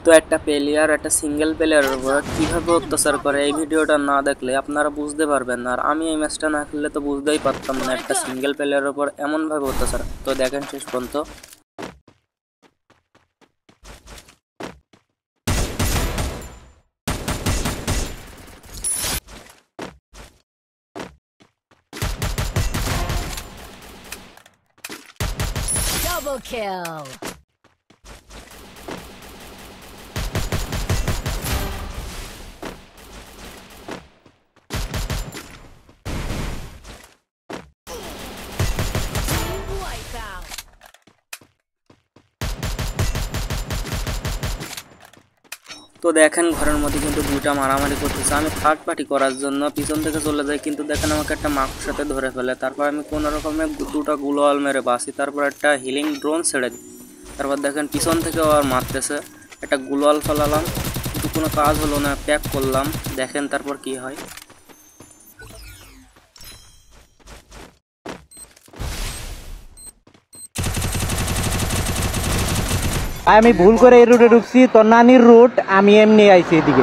তো একটা প্লেয়ার একটা সিঙ্গেল প্লেয়ারের উপর কীভাবে অত্যাচার করে এই ভিডিওটা না দেখলে আপনারা বুঝতে পারবেন না। আর আমি এই ম্যাচটা না খেললে তো বুঝতেই পারতাম না একটা সিঙ্গেল প্লেয়ারের উপর এমনভাবে অত্যাচার। তো দেখেন শেষ পর্যন্ত। Double kill. তো দেখেন ঘরের মধ্যে কিন্তু দুইটা মারামারি করতেছে। আমি থার্ড পার্টি করার জন্য পিছন থেকে চলে যাই, কিন্তু দেখেন আমাকে একটা মাকুর সাথে ধরে ফেলে। তারপর আমি কোনো রকমে দুটা গুলোয়াল মেরে বাসি, তারপর একটা হিলিং ড্রোন ছেড়ে দিই। তারপর দেখেন পিছন থেকে আর মারতেছে, একটা গুলোয়াল ফেলালাম কিন্তু কোনো কাজ হলো না, প্যাক করলাম। দেখেন তারপর কি হয়। আমি ভুল করে এই রুটে ঢুকছি, তোর নানির রুট, আমি এমনি আইছি এদিকে।